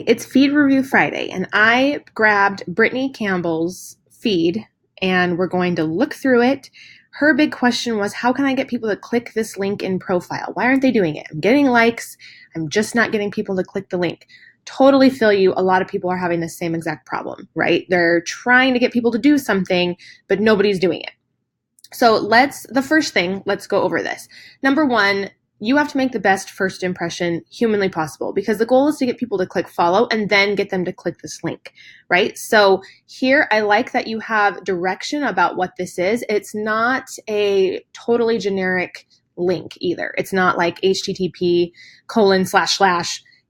It's Feed Review Friday, and I grabbed Brittany Campbell's feed, and we're going to look through it. Her big question was, how can I get people to click this link in profile? Why aren't they doing it? I'm getting likes. I'm just not getting people to click the link. Totally feel you. A lot of people are having the same exact problem, right? They're trying to get people to do something, but nobody's doing it. So let's go over this. Number one, you have to make the best first impression humanly possible, because the goal is to get people to click follow and then get them to click this link, right? So here, I like that you have direction about what this is. It's not a totally generic link either. It's not like http://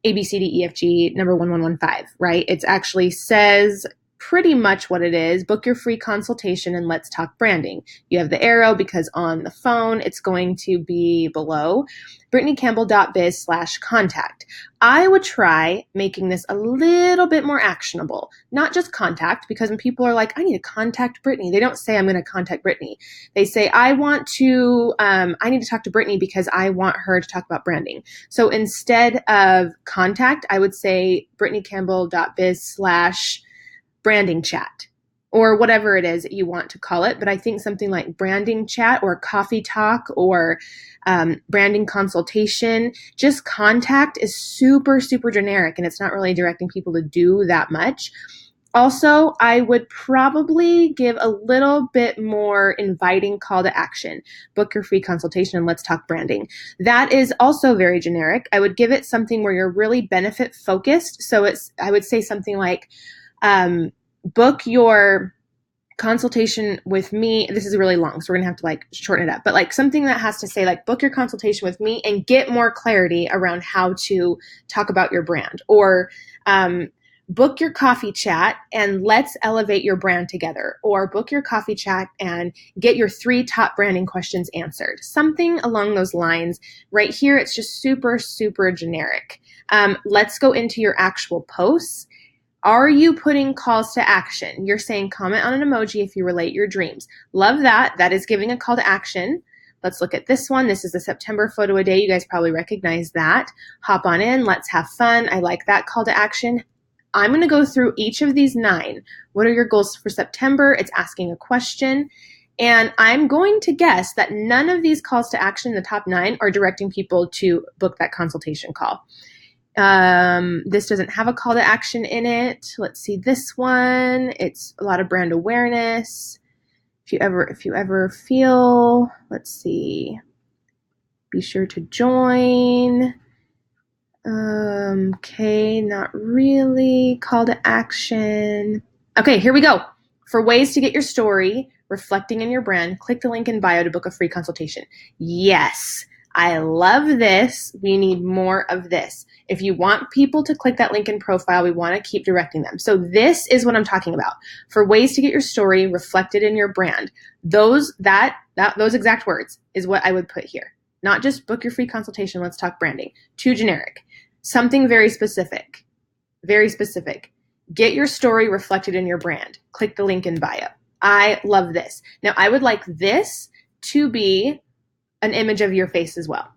ABCDEFG number 1115, right? It actually says pretty much what it is. Book your free consultation and let's talk branding. You have the arrow because on the phone, it's going to be below brittanycampbell.biz/contact. I would try making this a little bit more actionable, not just contact, because when people are like, I need to contact Brittany, they don't say I'm going to contact Brittany. They say, I need to talk to Brittany because I want her to talk about branding. So instead of contact, I would say brittanycampbell.biz/branding chat, or whatever it is that you want to call it. But I think something like branding chat or coffee talk or branding consultation, just contact is super, super generic, and it's not really directing people to do that much. Also, I would probably give a little bit more inviting call to action. Book your free consultation and let's talk branding. That is also very generic. I would give it something where you're really benefit focused. So I would say something like, book your consultation with me. This is really long, so we're gonna have to shorten it up, but something that has to say book your consultation with me and get more clarity around how to talk about your brand, or book your coffee chat and let's elevate your brand together, or book your coffee chat and get your 3 top branding questions answered. Something along those lines. Right here, it's just super, super generic. Let's go into your actual posts. Are you putting calls to action? You're saying comment on an emoji if you relate your dreams. Love that. That is giving a call to action. Let's look at this one. This is the September photo a day. You guys probably recognize that. Hop on in. Let's have fun. I like that call to action. I'm going to go through each of these 9. What are your goals for September? It's asking a question. And I'm going to guess that none of these calls to action in the top 9 are directing people to book that consultation call. This doesn't have a call to action in it. Let's see this one. It's a lot of brand awareness. If you ever feel, let's see, be sure to join. Okay, not really. Call to action. Okay, here we go. For ways to get your story reflecting in your brand, click the link in bio to book a free consultation. Yes, I love this. We need more of this. If you want people to click that link in profile, we want to keep directing them. So this is what I'm talking about. For ways to get your story reflected in your brand, those exact words is what I would put here. Not just book your free consultation, let's talk branding. Too generic. Something very specific. Very specific. Get your story reflected in your brand. Click the link in bio. I love this. Now, I would like this to be an image of your face as well.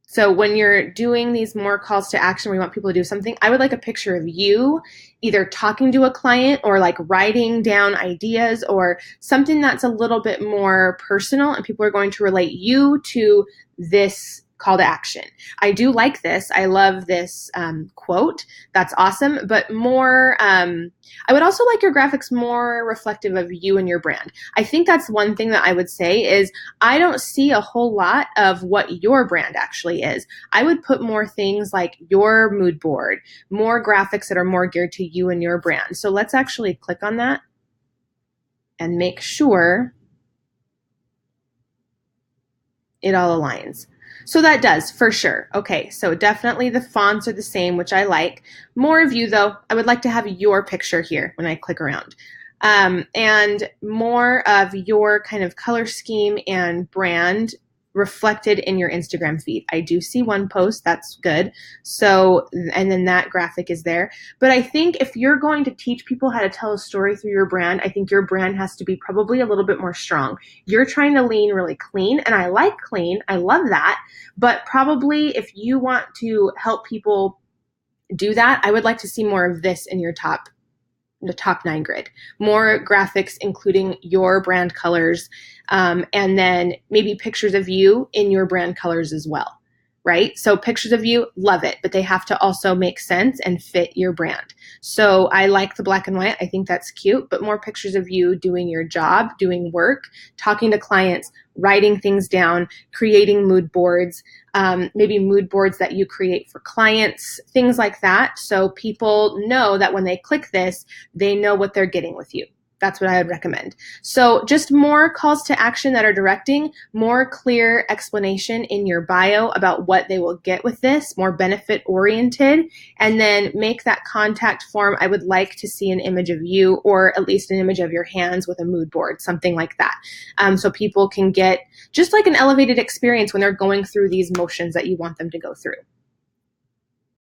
So when you're doing these more calls to action where you want people to do something, I would like a picture of you either talking to a client or writing down ideas or something that's a little bit more personal, and people are going to relate you to this call to action. I do like this. I love this quote. That's awesome. But more, I would also like your graphics more reflective of you and your brand. I think that's one thing that I would say is I don't see a whole lot of what your brand actually is. I would put more things like your mood board, more graphics that are more geared to you and your brand. So let's actually click on that and make sure it all aligns. So that does, for sure. Okay, so definitely the fonts are the same, which I like. More of you, though. I would like to have your picture here when I click around. And more of your kind of color scheme and brand reflected in your Instagram feed. I do see one post, that's good. So, and then that graphic is there. But I think if you're going to teach people how to tell a story through your brand, I think your brand has to be probably a little bit more strong. You're trying to lean really clean, and I like clean. I love that. But probably if you want to help people do that, I would like to see more of this in the top 9 grid. More graphics, including your brand colors, and then maybe pictures of you in your brand colors as well, right? So pictures of you, love it, but they have to also make sense and fit your brand. So I like the black and white. I think that's cute, but more pictures of you doing your job, doing work, talking to clients, writing things down, creating mood boards, maybe mood boards that you create for clients, things like that. So people know that when they click this, they know what they're getting with you. That's what I would recommend. So just more calls to action that are directing, more clear explanation in your bio about what they will get with this, more benefit oriented, and then make that contact form. I would like to see an image of you, or at least an image of your hands with a mood board, something like that. So people can get just like an elevated experience when they're going through these motions that you want them to go through.